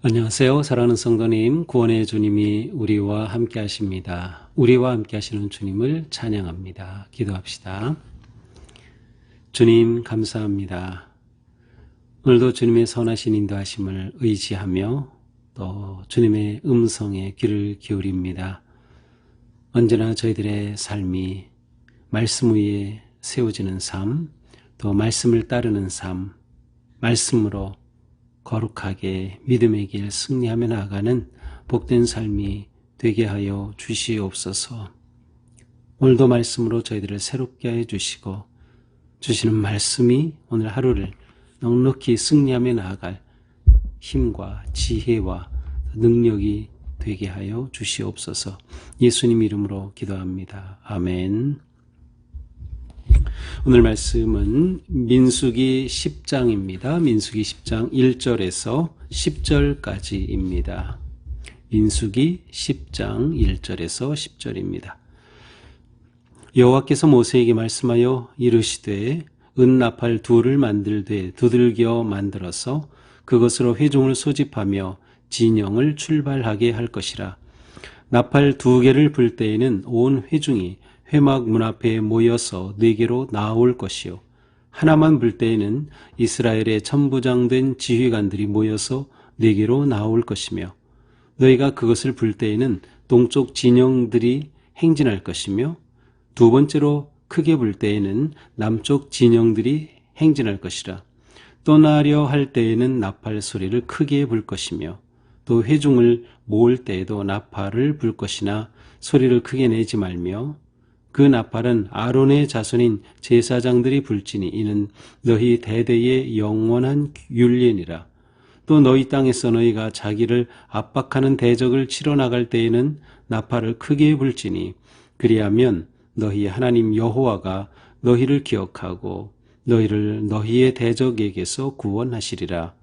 안녕하세요. 사랑하는 성도님, 구원의 주님이 우리와 함께 하십니다. 우리와 함께 하시는 주님을 찬양합니다. 기도합시다. 주님 감사합니다. 오늘도 주님의 선하신 인도하심을 의지하며 또 주님의 음성에 귀를 기울입니다. 언제나 저희들의 삶이 말씀 위에 세워지는 삶, 또 말씀을 따르는 삶, 말씀으로 거룩하게 믿음의 길 승리하며 나아가는 복된 삶이 되게 하여 주시옵소서. 오늘도 말씀으로 저희들을 새롭게 해 주시고 주시는 말씀이 오늘 하루를 넉넉히 승리하며 나아갈 힘과 지혜와 능력이 되게 하여 주시옵소서. 예수님 이름으로 기도합니다. 아멘. 오늘 말씀은 민수기 10장입니다. 민수기 10장 1절에서 10절까지입니다. 민수기 10장 1절에서 10절입니다. 여호와께서 모세에게 말씀하여 이르시되 은나팔 둘을 만들되 두들겨 만들어서 그것으로 회중을 소집하며 진영을 출발하게 할 것이라. 나팔 2개를 불 때에는 온 회중이 회막 문 앞에 모여서 4개로 나올 것이요. 하나만 불 때에는 이스라엘의 천부장된 지휘관들이 모여서 4개로 나올 것이며 너희가 그것을 불 때에는 동쪽 진영들이 행진할 것이며 두 번째로 크게 불 때에는 남쪽 진영들이 행진할 것이라. 떠나려 할 때에는 나팔 소리를 크게 불 것이며 또 회중을 모을 때에도 나팔을 불 것이나 소리를 크게 내지 말며 그 나팔은 아론의 자손인 제사장들이 불지니 이는 너희 대대의 영원한 율례니라. 또 너희 땅에서 너희가 자기를 압박하는 대적을 치러 나갈 때에는 나팔을 크게 불지니 그리하면 너희 하나님 여호와가 너희를 기억하고 너희를 너희의 대적에게서 구원하시리라.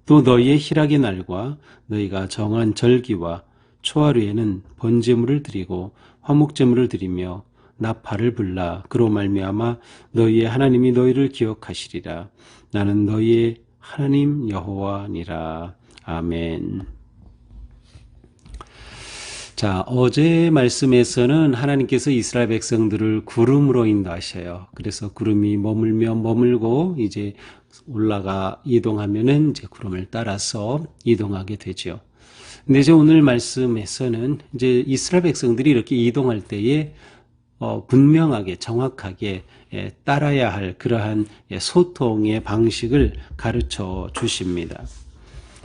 또 너희의 희락의 날과 너희가 정한 절기와 초하루에는 번제물을 드리고 화목제물을 드리며 나팔을 불라. 그로 말미암아 너희의 하나님이 너희를 기억하시리라. 나는 너희의 하나님 여호와니라. 아멘. 자, 어제 말씀에서는 하나님께서 이스라엘 백성들을 구름으로 인도하셔요. 그래서 구름이 머물면 머물고 이제 올라가 이동하면은 이제 구름을 따라서 이동하게 되죠. 근데 이제 오늘 말씀에서는 이제 이스라엘 백성들이 이렇게 이동할 때에 분명하게 정확하게 따라야 할 그러한 소통의 방식을 가르쳐 주십니다.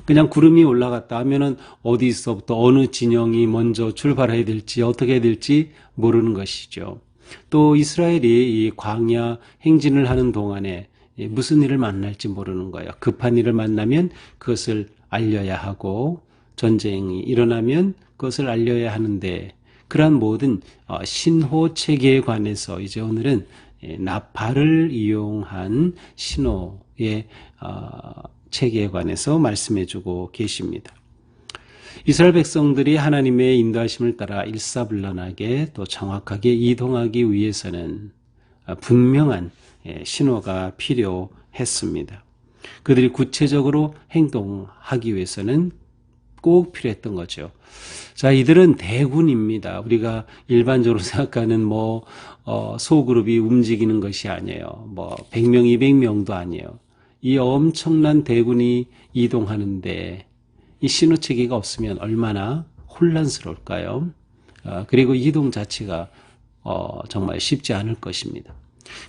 그냥 구름이 올라갔다 하면은 어디서부터 어느 진영이 먼저 출발해야 될지 어떻게 해야 될지 모르는 것이죠. 또 이스라엘이 이 광야 행진을 하는 동안에 무슨 일을 만날지 모르는 거예요. 급한 일을 만나면 그것을 알려야 하고 전쟁이 일어나면 그것을 알려야 하는데 그러한 모든 신호 체계에 관해서 이제 오늘은 나팔을 이용한 신호의 체계에 관해서 말씀해주고 계십니다. 이스라엘 백성들이 하나님의 인도하심을 따라 일사불란하게 또 정확하게 이동하기 위해서는 분명한 신호가 필요했습니다. 그들이 구체적으로 행동하기 위해서는 꼭 필요했던 거죠. 자, 이들은 대군입니다. 우리가 일반적으로 생각하는 소그룹이 움직이는 것이 아니에요. 100명, 200명도 아니에요. 이 엄청난 대군이 이동하는데 이 신호체계가 없으면 얼마나 혼란스러울까요? 그리고 이동 자체가 정말 쉽지 않을 것입니다.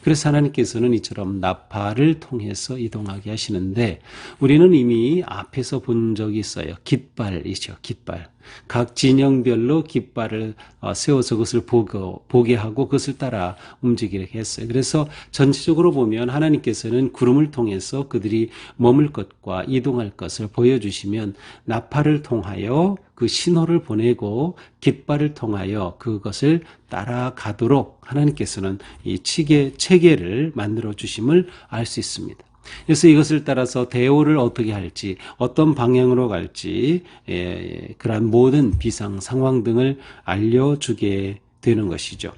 그래서 하나님께서는 이처럼 나팔을 통해서 이동하게 하시는데 우리는 이미 앞에서 본 적이 있어요. 깃발이죠. 깃발. 각 진영별로 깃발을 세워서 그것을 보게 하고 그것을 따라 움직이게 했어요. 그래서 전체적으로 보면 하나님께서는 구름을 통해서 그들이 머물 것과 이동할 것을 보여주시면 나팔을 통하여 그 신호를 보내고 깃발을 통하여 그것을 따라가도록 하나님께서는 이 체계를 만들어 주심을 알 수 있습니다. 그래서 이것을 따라서 대우를 어떻게 할지, 어떤 방향으로 갈지, 그러한 모든 비상 상황 등을 알려주게 되는 것이죠.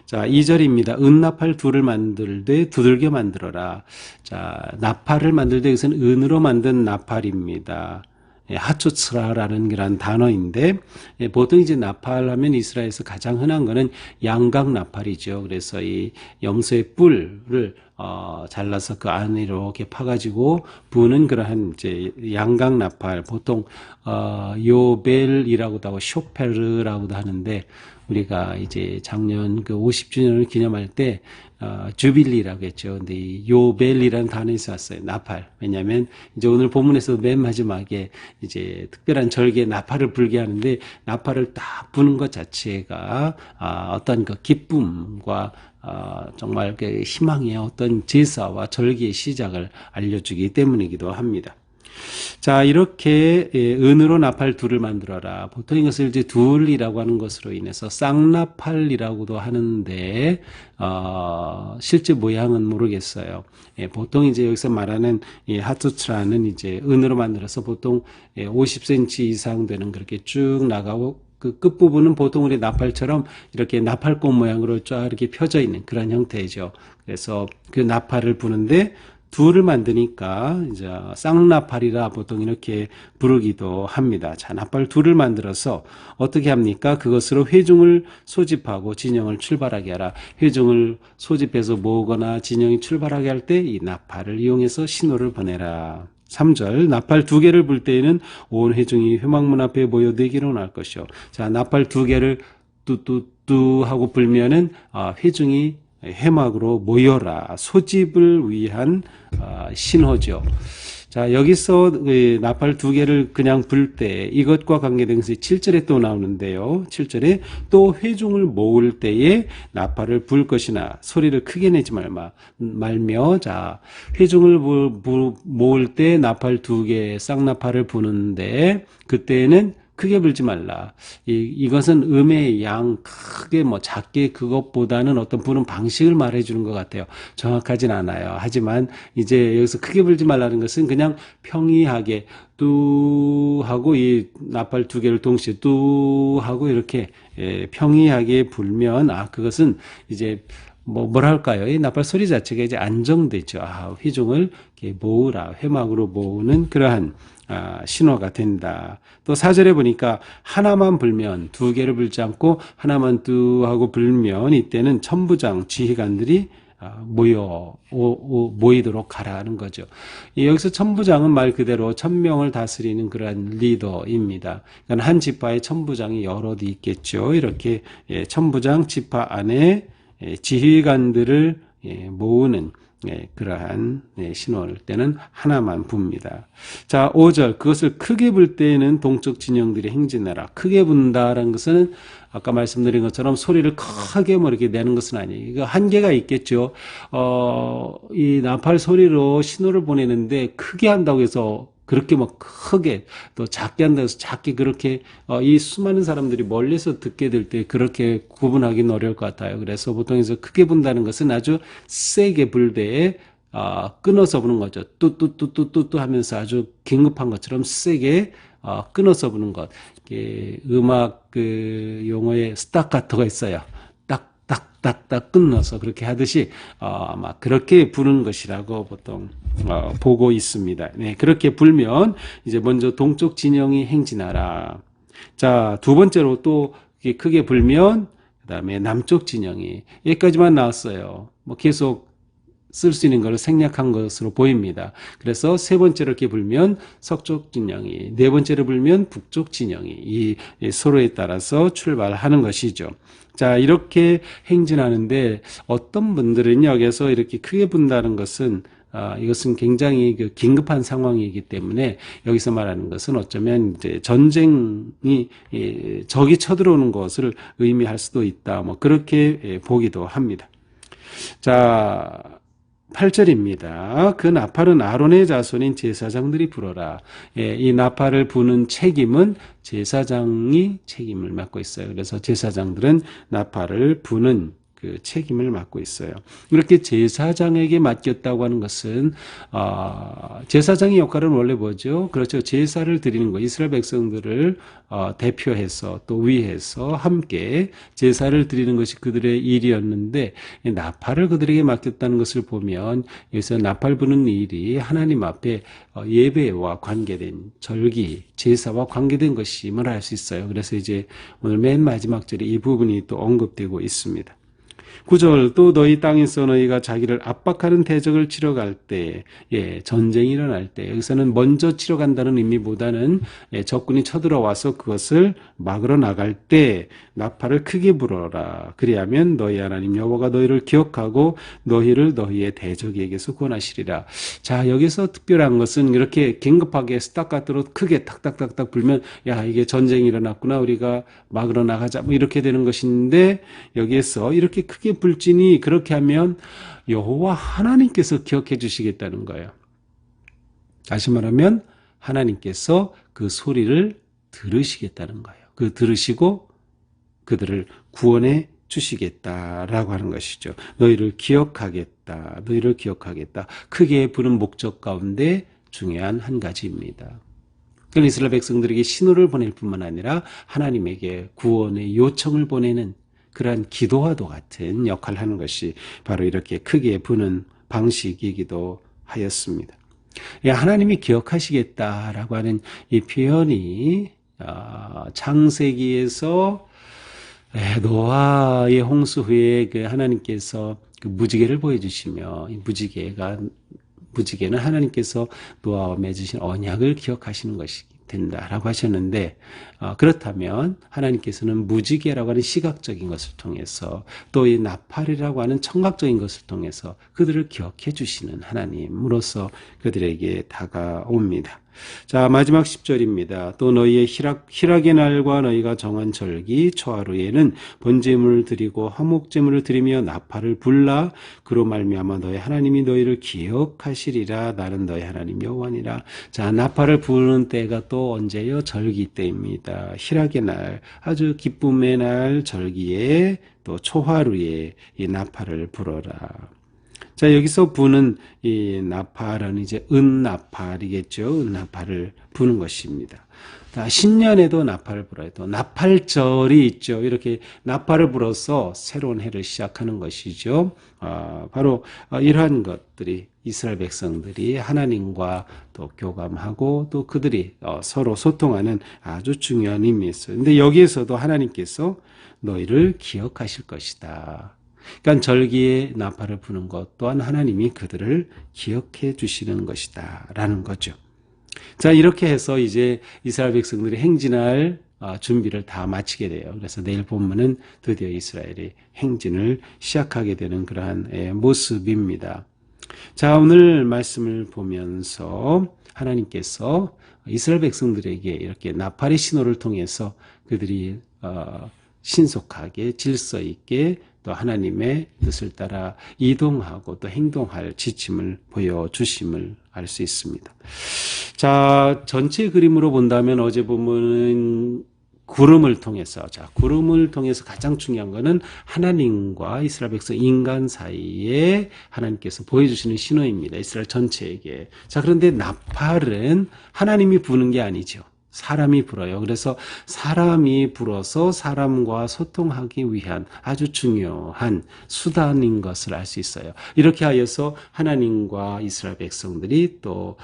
자, 2절입니다. 은나팔 둘을 만들되 두들겨 만들어라. 자, 나팔을 만들되 이것은 은으로 만든 나팔입니다. 하초츠라라는 그런 단어인데, 보통 이제 나팔하면 이스라엘에서 가장 흔한 거는 양각 나팔이죠. 그래서 이 염소의 뿔을 잘라서 그 안으로 이렇게 파가지고 부는 그러한 이제 양각 나팔, 보통 요벨이라고도 하고 쇼페르라고도 하는데, 우리가 이제 작년 그 50주년을 기념할 때 주빌리라고 했죠. 근데 이 요벨이라는 단어에서 왔어요. 나팔. 왜냐하면 이제 오늘 본문에서 맨 마지막에 이제 특별한 절기에 나팔을 불게 하는데, 나팔을 딱 부는 것 자체가 어떤 그 기쁨과 정말 그 희망의 어떤 제사와 절기의 시작을 알려주기 때문이기도 합니다. 자, 이렇게 은으로 나팔 둘을 만들어라. 보통 이것을 이제 둘이라고 하는 것으로 인해서 쌍나팔이라고도 하는데 실제 모양은 모르겠어요. 보통 이제 여기서 말하는 이 하투츠라는 이제 은으로 만들어서 보통 50cm 이상 되는 그렇게 쭉 나가고, 그 끝부분은 보통 우리 나팔처럼 이렇게 나팔꽃 모양으로 쫙 이렇게 펴져 있는 그런 형태죠. 그래서 그 나팔을 부는데 둘을 만드니까 이제 쌍나팔이라 보통 이렇게 부르기도 합니다. 자, 나팔 둘을 만들어서 어떻게 합니까? 그것으로 회중을 소집하고 진영을 출발하게 하라. 회중을 소집해서 모으거나 진영이 출발하게 할 때 이 나팔을 이용해서 신호를 보내라. 3절, 나팔 두 개를 불 때에는 온 회중이 회막문 앞에 모여 내기로 날 것이요. 자, 나팔 두 개를 뚜뚜뚜 하고 불면은 회중이 회막으로 모여라. 소집을 위한 신호죠. 자, 여기서 나팔 두 개를 그냥 불 때 이것과 관계된 것이 7절에 또 나오는데요. 7절에 또 회중을 모을 때에 나팔을 불 것이나 소리를 크게 내지 말며, 자, 회중을 모을 때 나팔 두 개, 쌍나팔을 부는데 그때는 크게 불지 말라. 이것은 음의 양 크게 뭐 작게 그것보다는 어떤 부는 방식을 말해주는 것 같아요. 정확하진 않아요. 하지만 이제 여기서 크게 불지 말라는 것은 그냥 평이하게 뚜 하고 이 나팔 두 개를 동시에 뚜 하고 이렇게 평이하게 불면 그것은 이제 뭐랄까요? 이 나팔 소리 자체가 이제 안정되죠. 회중을 이렇게 모으라. 회막으로 모으는 그러한 신호가 된다. 또 4절에 보니까 하나만 불면, 두 개를 불지 않고 하나만 뚜 하고 불면 이때는 천부장 지휘관들이 모이도록 하라는 거죠. 여기서 천부장은 말 그대로 1000명을 다스리는 그러한 리더입니다. 그러니까 한 지파에 천부장이 여럿이 있겠죠. 이렇게 천부장 지파 안에 지휘관들을 모으는 그러한 신호를 때는 하나만 붑니다. 자, 5절, 그것을 크게 불 때에는 동쪽 진영들이 행진하라. 크게 분다라는 것은 아까 말씀드린 것처럼 소리를 크게 뭐 이렇게 내는 것은 아니에요. 이거 한계가 있겠죠. 이 나팔 소리로 신호를 보내는데 크게 한다고 해서 그렇게 뭐 크게 또 작게 한다고 해서 작게 그렇게 이 수많은 사람들이 멀리서 듣게 될 때 그렇게 구분하기는 어려울 것 같아요. 그래서 보통 에서 크게 분다는 것은 아주 세게 불대에 끊어서 부는 거죠. 뚜뚜뚜뚜뚜뚜 하면서 아주 긴급한 것처럼 세게 끊어서 부는 것. 이게 음악 그 용어에 스타카토가 있어요. 딱딱딱딱 끊어서 그렇게 하듯이 아마 그렇게 부는 것이라고 보통 보고 있습니다. 네, 그렇게 불면 이제 먼저 동쪽 진영이 행진하라. 자, 두 번째로 또 크게 불면 그다음에 남쪽 진영이, 여기까지만 나왔어요. 뭐 계속 쓸 수 있는 것을 생략한 것으로 보입니다. 그래서 세 번째로 이렇게 불면 서쪽 진영이, 네 번째로 불면 북쪽 진영이 이 서로에 따라서 출발하는 것이죠. 자, 이렇게 행진하는데 어떤 분들은 여기서 이렇게 크게 분다는 것은 이것은 굉장히 긴급한 상황이기 때문에 여기서 말하는 것은 어쩌면 이제 전쟁이 적이 쳐들어오는 것을 의미할 수도 있다. 뭐 그렇게 보기도 합니다. 자, 8절입니다. 그 나팔은 아론의 자손인 제사장들이 불어라. 이 나팔을 부는 책임은 제사장이 책임을 맡고 있어요. 그래서 제사장들은 나팔을 부는 그 책임을 맡고 있어요. 이렇게 제사장에게 맡겼다고 하는 것은 제사장의 역할은 원래 뭐죠? 그렇죠. 제사를 드리는 거. 이스라엘 백성들을 대표해서 또 위해서 함께 제사를 드리는 것이 그들의 일이었는데 나팔을 그들에게 맡겼다는 것을 보면 여기서 나팔 부는 일이 하나님 앞에 예배와 관계된 절기, 제사와 관계된 것임을 알 수 있어요. 그래서 이제 오늘 맨 마지막 절에 이 부분이 또 언급되고 있습니다. 9절 또 너희 땅에서 너희가 자기를 압박하는 대적을 치러 갈 때, 전쟁이 일어날 때 여기서는 먼저 치러 간다는 의미보다는 적군이 쳐들어와서 그것을 막으러 나갈 때 나팔을 크게 불어라. 그리하면 너희 하나님 여호와가 너희를 기억하고 너희를 너희의 대적에게서 구원하시리라. 자, 여기서 특별한 것은 이렇게 긴급하게 스타카토로 크게 탁탁탁탁 불면 야, 이게 전쟁이 일어났구나. 우리가 막으러 나가자. 뭐 이렇게 되는 것인데 여기에서 이렇게 크게 불지니 그렇게 하면 여호와 하나님께서 기억해 주시겠다는 거예요. 다시 말하면 하나님께서 그 소리를 들으시겠다는 거예요. 그 들으시고 그들을 구원해 주시겠다라고 하는 것이죠. 너희를 기억하겠다. 너희를 기억하겠다. 크게 부른 목적 가운데 중요한 한 가지입니다. 그건 이스라엘 백성들에게 신호를 보낼 뿐만 아니라 하나님에게 구원의 요청을 보내는 그러한 기도와도 같은 역할을 하는 것이 바로 이렇게 크게 부는 방식이기도 하였습니다. 하나님이 기억하시겠다라고 하는 이 표현이 창세기에서 노아의 홍수 후에 그 하나님께서 그 무지개를 보여주시며 이 무지개는 하나님께서 노아와 맺으신 언약을 기억하시는 것이 된다라고 하셨는데 그렇다면 하나님께서는 무지개라고 하는 시각적인 것을 통해서 또 이 나팔이라고 하는 청각적인 것을 통해서 그들을 기억해 주시는 하나님으로서 그들에게 다가옵니다. 자, 마지막 10절입니다. 또 너희의 희락의 날과 너희가 정한 절기 초하루에는 번제물을 드리고 화목제물을 드리며 나팔을 불라 그로 말미암아 너희 하나님이 너희를 기억하시리라. 나는 너희 하나님 여호와니라. 자, 나팔을 부르는 때가 또 언제요? 절기 때입니다. 희락의 날, 아주 기쁨의 날 절기에 또 초하루에 이 나팔을 불어라. 자, 여기서 부는 이 나팔은 이제 은나팔이겠죠. 은나팔을 부는 것입니다. 신년에도 나팔을 불어요. 또 나팔절이 있죠. 이렇게 나팔을 불어서 새로운 해를 시작하는 것이죠. 바로 이러한 것들이 이스라엘 백성들이 하나님과 또 교감하고 또 그들이 서로 소통하는 아주 중요한 의미였어요. 근데 여기에서도 하나님께서 너희를 기억하실 것이다. 그러니까 절기에 나팔을 부는 것 또한 하나님이 그들을 기억해 주시는 것이다 라는 거죠. 자, 이렇게 해서 이제 이스라엘 백성들이 행진할 준비를 다 마치게 돼요. 그래서 내일 본문은 드디어 이스라엘이 행진을 시작하게 되는 그러한 모습입니다. 자, 오늘 말씀을 보면서 하나님께서 이스라엘 백성들에게 이렇게 나팔의 신호를 통해서 그들이 신속하게 질서 있게 또 하나님의 뜻을 따라 이동하고 또 행동할 지침을 보여주심을 알 수 있습니다. 자, 전체 그림으로 본다면 어제 보면은 구름을 통해서 가장 중요한 것은 하나님과 이스라엘 백성 인간 사이에 하나님께서 보여주시는 신호입니다. 이스라엘 전체에게. 자, 그런데 나팔은 하나님이 부는 게 아니죠. 사람이 불어요. 그래서 사람이 불어서 사람과 소통하기 위한 아주 중요한 수단인 것을 알 수 있어요. 이렇게 하여서 하나님과 이스라엘 백성들이 또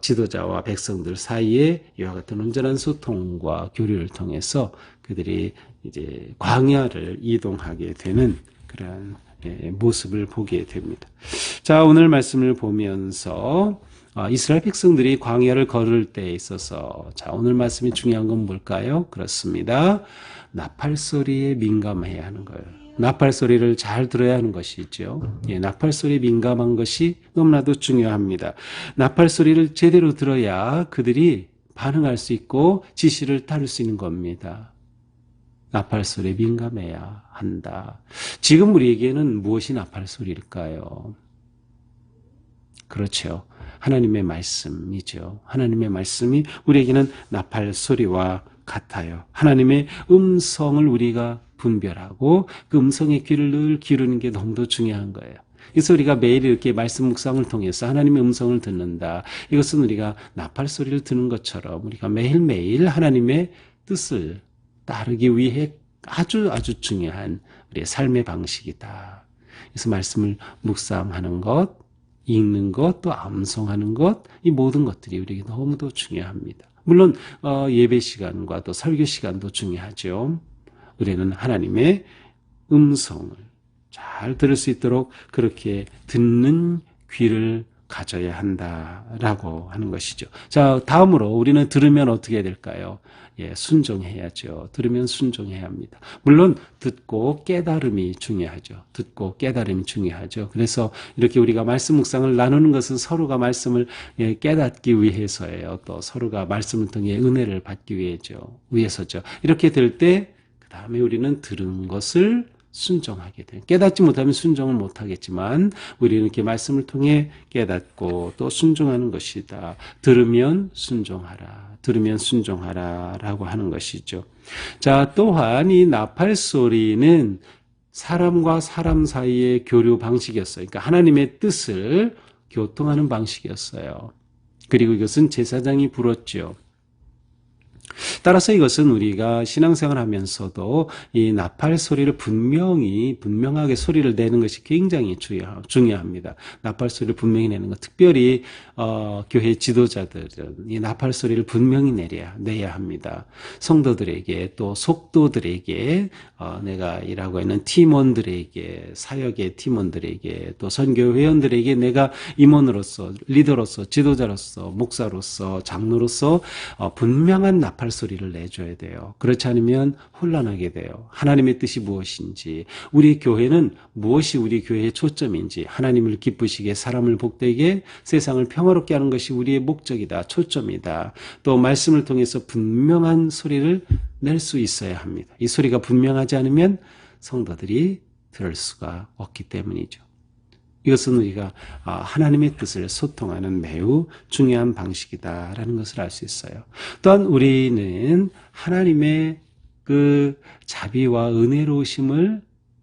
지도자와 백성들 사이에 이와 같은 온전한 소통과 교류를 통해서 그들이 이제 광야를 이동하게 되는 그러한 모습을 보게 됩니다. 자, 오늘 말씀을 보면서 이스라엘 백성들이 광야를 걸을 때에 있어서 자, 오늘 말씀이 중요한 건 뭘까요? 그렇습니다. 나팔 소리에 민감해야 하는 거예요. 나팔 소리를 잘 들어야 하는 것이죠. 나팔 소리에 민감한 것이 너무나도 중요합니다. 나팔 소리를 제대로 들어야 그들이 반응할 수 있고 지시를 따를 수 있는 겁니다. 나팔 소리에 민감해야 한다. 지금 우리에게는 무엇이 나팔 소리일까요? 그렇죠. 하나님의 말씀이죠. 하나님의 말씀이 우리에게는 나팔 소리와 같아요. 하나님의 음성을 우리가 분별하고 그 음성의 귀를 늘 기울이는 게 너무도 중요한 거예요. 그래서 우리가 매일 이렇게 말씀 묵상을 통해서 하나님의 음성을 듣는다. 이것은 우리가 나팔 소리를 듣는 것처럼 우리가 매일매일 하나님의 뜻을 따르기 위해 아주 중요한 우리의 삶의 방식이다. 그래서 말씀을 묵상하는 것, 읽는 것, 또 암송하는 것, 이 모든 것들이 우리에게 너무도 중요합니다. 물론 예배 시간과 또 설교 시간도 중요하죠. 우리는 하나님의 음성을 잘 들을 수 있도록 그렇게 듣는 귀를 가져야 한다라고 하는 것이죠. 자, 다음으로 우리는 들으면 어떻게 해야 될까요? 예, 순종해야죠. 들으면 순종해야 합니다. 물론 듣고 깨달음이 중요하죠. 듣고 깨달음이 중요하죠. 그래서 이렇게 우리가 말씀 묵상을 나누는 것은 서로가 말씀을 깨닫기 위해서예요. 또 서로가 말씀을 통해 은혜를 받기 위해서죠. 이렇게 될 때 그 다음에 우리는 들은 것을 순종하게 돼요. 깨닫지 못하면 순종을 못하겠지만 우리는 이렇게 말씀을 통해 깨닫고 또 순종하는 것이다. 들으면 순종하라. 들으면 순종하라 라고 하는 것이죠. 자, 또한 이 나팔 소리는 사람과 사람 사이의 교류 방식이었어요. 그러니까 하나님의 뜻을 교통하는 방식이었어요. 그리고 이것은 제사장이 불었죠. 따라서 이것은 우리가 신앙생활 하면서도 이 나팔 소리를 분명하게 소리를 내는 것이 굉장히 중요합니다. 나팔 소리를 분명히 내는 것. 특별히, 교회 지도자들은 이 나팔 소리를 분명히 내야 합니다. 성도들에게 또 속도들에게, 내가 일하고 있는 팀원들에게, 사역의 팀원들에게, 또 선교 회원들에게 내가 임원으로서, 리더로서, 지도자로서, 목사로서, 장로로서, 분명한 나팔 소리를 내줘야 돼요. 그렇지 않으면 혼란하게 돼요. 하나님의 뜻이 무엇인지, 우리 교회는 무엇이 우리 교회의 초점인지, 하나님을 기쁘시게 사람을 복되게 세상을 평화롭게 하는 것이 우리의 목적이다, 초점이다. 또 말씀을 통해서 분명한 소리를 낼 수 있어야 합니다. 이 소리가 분명하지 않으면 성도들이 들을 수가 없기 때문이죠. 이것은 우리가 하나님의 뜻을 소통하는 매우 중요한 방식이다라는 것을 알 수 있어요. 또한 우리는 하나님의 그 자비와 은혜로우심을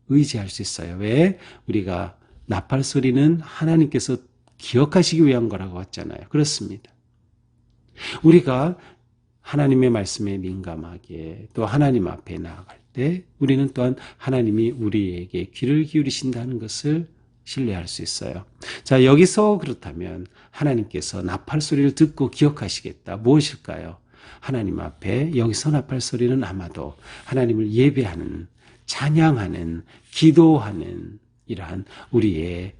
의지할 수 있어요. 왜? 우리가 나팔 소리는 하나님께서 기억하시기 위한 거라고 했잖아요. 그렇습니다. 우리가 하나님의 말씀에 민감하게 또 하나님 앞에 나아갈 때 우리는 또한 하나님이 우리에게 귀를 기울이신다는 것을 신뢰할 수 있어요. 자, 여기서 그렇다면 하나님께서 나팔 소리를 듣고 기억하시겠다. 무엇일까요? 하나님 앞에 여기서 나팔 소리는 아마도 하나님을 예배하는, 찬양하는, 기도하는 이러한 우리의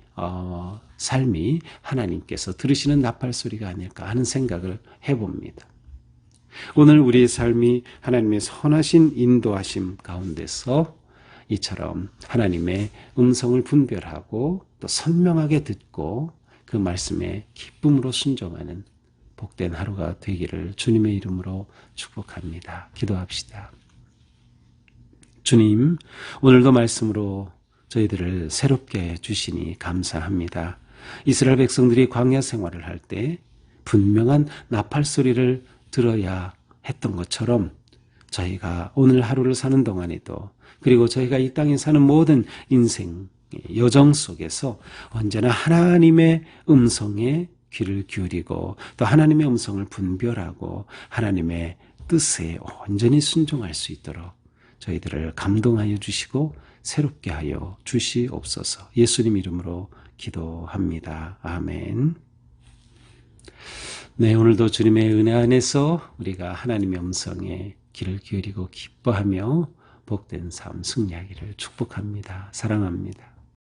삶이 하나님께서 들으시는 나팔 소리가 아닐까 하는 생각을 해봅니다. 오늘 우리의 삶이 하나님의 선하신 인도하심 가운데서 이처럼 하나님의 음성을 분별하고 또 선명하게 듣고 그 말씀에 기쁨으로 순종하는 복된 하루가 되기를 주님의 이름으로 축복합니다. 기도합시다. 주님, 오늘도 말씀으로 저희들을 새롭게 해주시니 감사합니다. 이스라엘 백성들이 광야 생활을 할 때 분명한 나팔 소리를 들어야 했던 것처럼 저희가 오늘 하루를 사는 동안에도 그리고 저희가 이 땅에 사는 모든 인생 여정 속에서 언제나 하나님의 음성에 귀를 기울이고 또 하나님의 음성을 분별하고 하나님의 뜻에 온전히 순종할 수 있도록 저희들을 감동하여 주시고 새롭게 하여 주시옵소서. 예수님 이름으로 기도합니다. 아멘. 네, 오늘도 주님의 은혜 안에서 우리가 하나님의 음성에 귀를 기울이고 기뻐하며 복된 삶 승리하기를 축복합니다. 사랑합니다.